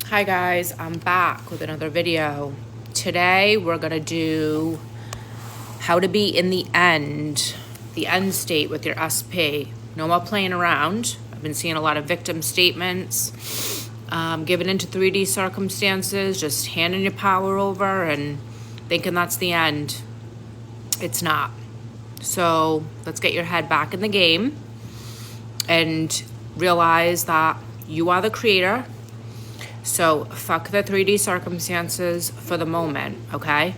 Hi guys, I'm back with another video. Today we're gonna do how to be in the end state with your SP. No more playing around. I've been seeing a lot of victim statements, giving into 3D circumstances, just handing your power over and thinking that's the end. It's not. So let's get your head back in the game and realize that you are the creator. So fuck the 3D circumstances for the moment, okay?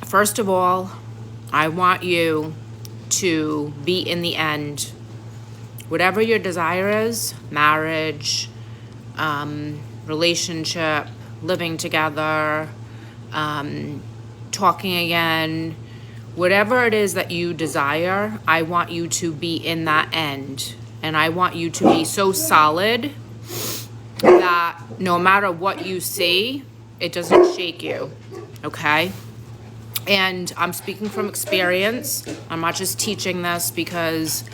First of all, I want you to be in the end. Whatever your desire is, marriage, relationship, living together, talking again, whatever it is that you desire, I want you to be in that end. And I want you to be so solid that no matter what you see, it doesn't shake you, okay? And I'm speaking from experience. I'm not just teaching this because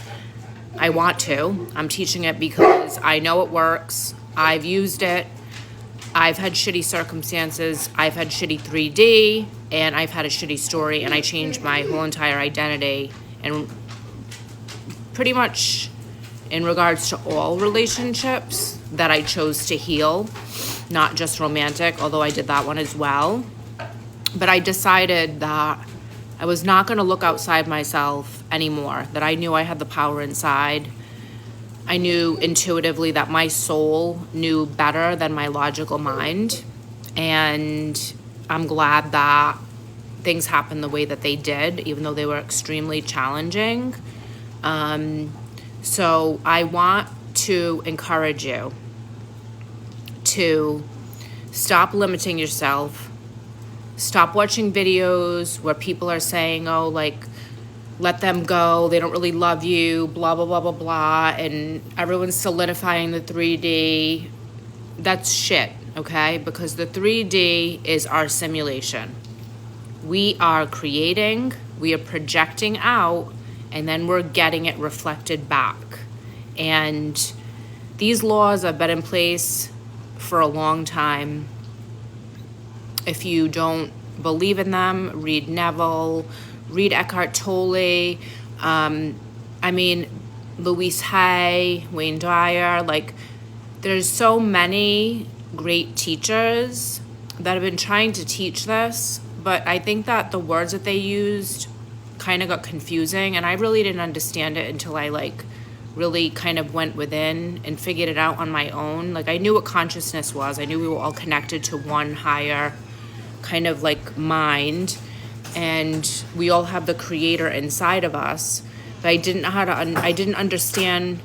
I want to. I'm teaching it because I know it works. I've used it. I've had shitty circumstances. I've had shitty 3D, and I've had a shitty story, and I changed my whole entire identity. And pretty much in regards to all relationships that I chose to heal, not just romantic, although I did that one as well. But I decided that I was not going to look outside myself anymore, that I knew I had the power inside. I knew intuitively that my soul knew better than my logical mind. And I'm glad that things happened the way that they did, even though they were extremely challenging. So I want to encourage you to stop limiting yourself. Stop watching videos where people are saying, oh, like, let them go. They don't really love you, blah, blah, blah, blah, blah. And everyone's solidifying the 3D. That's shit, okay? Because the 3D is our simulation. We are creating, we are projecting out, and then we're getting it reflected back. And these laws have been in place for a long time. If you don't believe in them, read Neville, read Eckhart Tolle, Louise Hay, Wayne Dyer. Like, there's so many great teachers that have been trying to teach this, but I think that the words that they used kind of got confusing, and I really didn't understand it until I really kind of went within and figured it out on my own. Like, I knew what consciousness was. I knew we were all connected to one higher kind of mind, and we all have the creator inside of us. But I didn't know how to I didn't understand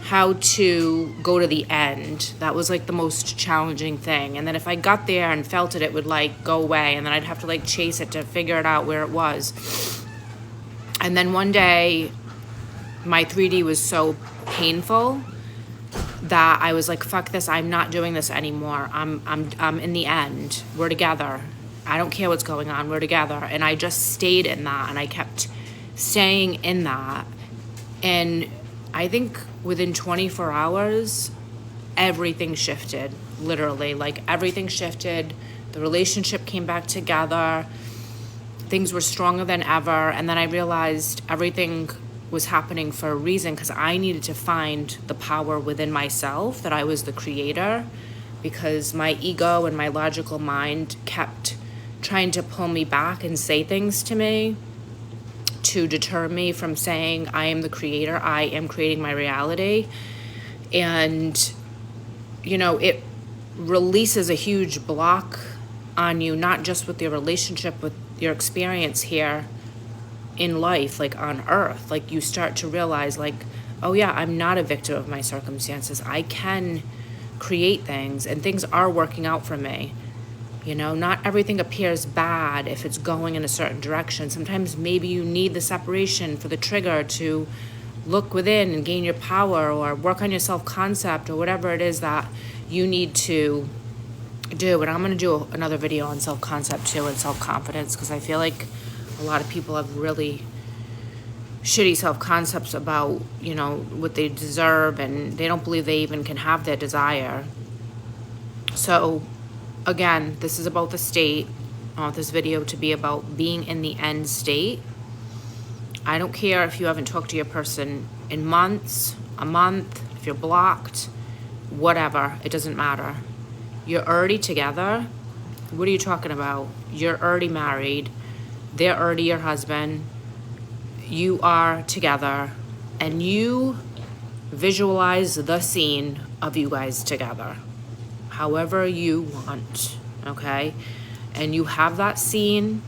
how to go to the end. That was the most challenging thing. And then if I got there and felt it, it would go away, and then I'd have to chase it to figure it out where it was. And then one day, my 3D was so painful that I was like, fuck this, I'm not doing this anymore. I'm in the end. We're together. I don't care what's going on. We're together. And I just stayed in that, and I kept staying in that. And I think within 24 hours, everything shifted, literally. Everything shifted. The relationship came back together. Things were stronger than ever. And then I realized everything was happening for a reason, because I needed to find the power within myself, that I was the creator, because my ego and my logical mind kept trying to pull me back and say things to me to deter me from saying, I am the creator, I am creating my reality. And, it releases a huge block on you, not just with your relationship, with your experience here in life, on earth. You start to realize, oh yeah, I'm not a victim of my circumstances. I can create things, and things are working out for me. Not everything appears bad if it's going in a certain direction. Sometimes maybe you need the separation for the trigger to look within and gain your power, or work on your self-concept, or whatever it is that you need to do. And I'm going to do another video on self-concept too, and self-confidence, because I feel like a lot of people have really shitty self-concepts about, you know, what they deserve, and they don't believe they even can have their desire. So again, this is about the state. I want this video to be about being in the end state. I don't care if you haven't talked to your person in months, a month, if you're blocked, whatever, it doesn't matter. You're already together. What are you talking about? You're already married. They're already your husband. You are together, and you visualize the scene of you guys together however you want, okay? And you have that scene,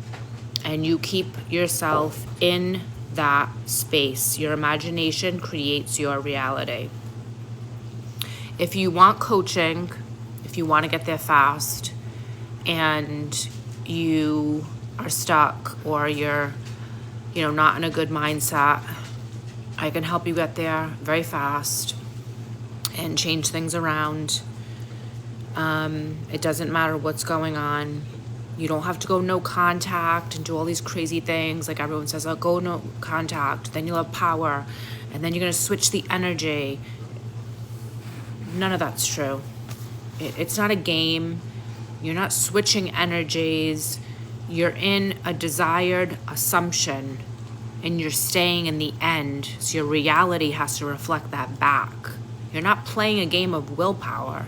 and you keep yourself in that space. Your imagination creates your reality. If you want coaching, if you want to get there fast, and you are stuck, or you're, you know, not in a good mindset, I can help you get there very fast and change things around. It doesn't matter what's going on. You don't have to go no contact and do all these crazy things. Like everyone says, I'll go no contact, then you'll have power, and then you're going to switch the energy. None of that's true. It's not a game. You're not switching energies. You're in a desired assumption, and you're staying in the end. So your reality has to reflect that back. You're not playing a game of willpower.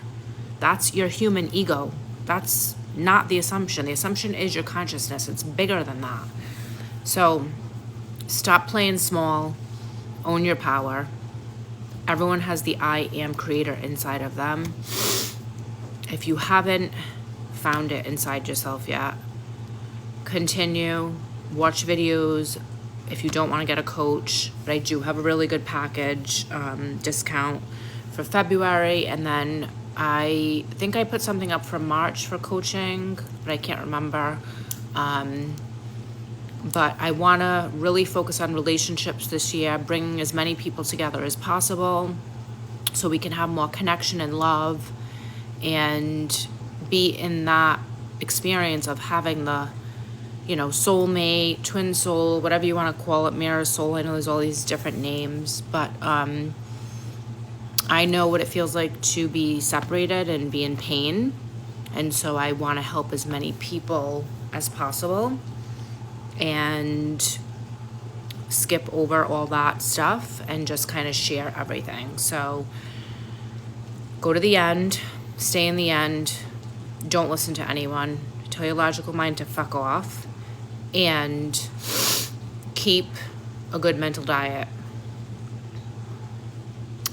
That's your human ego. That's not the assumption. The assumption is your consciousness. It's bigger than that. So stop playing small. Own your power. Everyone has the I am creator inside of them. If you haven't found it inside yourself yet, continue. Watch videos if you don't want to get a coach. But I do have a really good package discount for February, and then I think I put something up for March for coaching, but I can't remember. But I want to really focus on relationships this year, bringing as many people together as possible so we can have more connection and love, and be in that experience of having the, you know, soulmate, twin soul, whatever you want to call it, mirror soul. I know there's all these different names, but I know what it feels like to be separated and be in pain. And so I want to help as many people as possible and skip over all that stuff and just kind of share everything. So go to the end, stay in the end, don't listen to anyone, tell your logical mind to fuck off, and keep a good mental diet.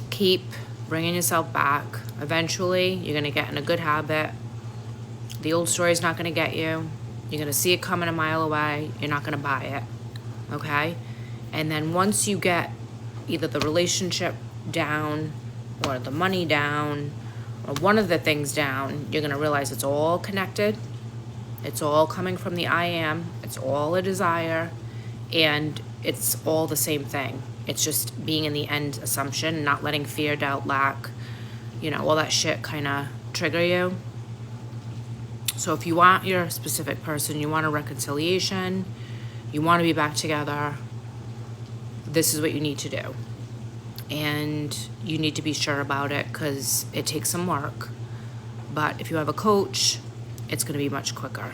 Keep bringing yourself back. Eventually, you're going to get in a good habit. The old story's not going to get you. You're going to see it coming a mile away. You're not going to buy it. Okay? And then once you get either the relationship down or the money down or one of the things down, you're going to realize it's all connected. It's all coming from the I am. It's all a desire. And it's all the same thing. It's just being in the end assumption, not letting fear, doubt, lack, you know, all that shit kind of trigger you. So if you want your specific person, you want a reconciliation, you want to be back together, this is what you need to do. And you need to be sure about it because it takes some work. But if you have a coach, it's going to be much quicker.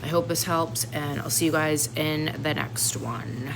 I hope this helps, and I'll see you guys in the next one.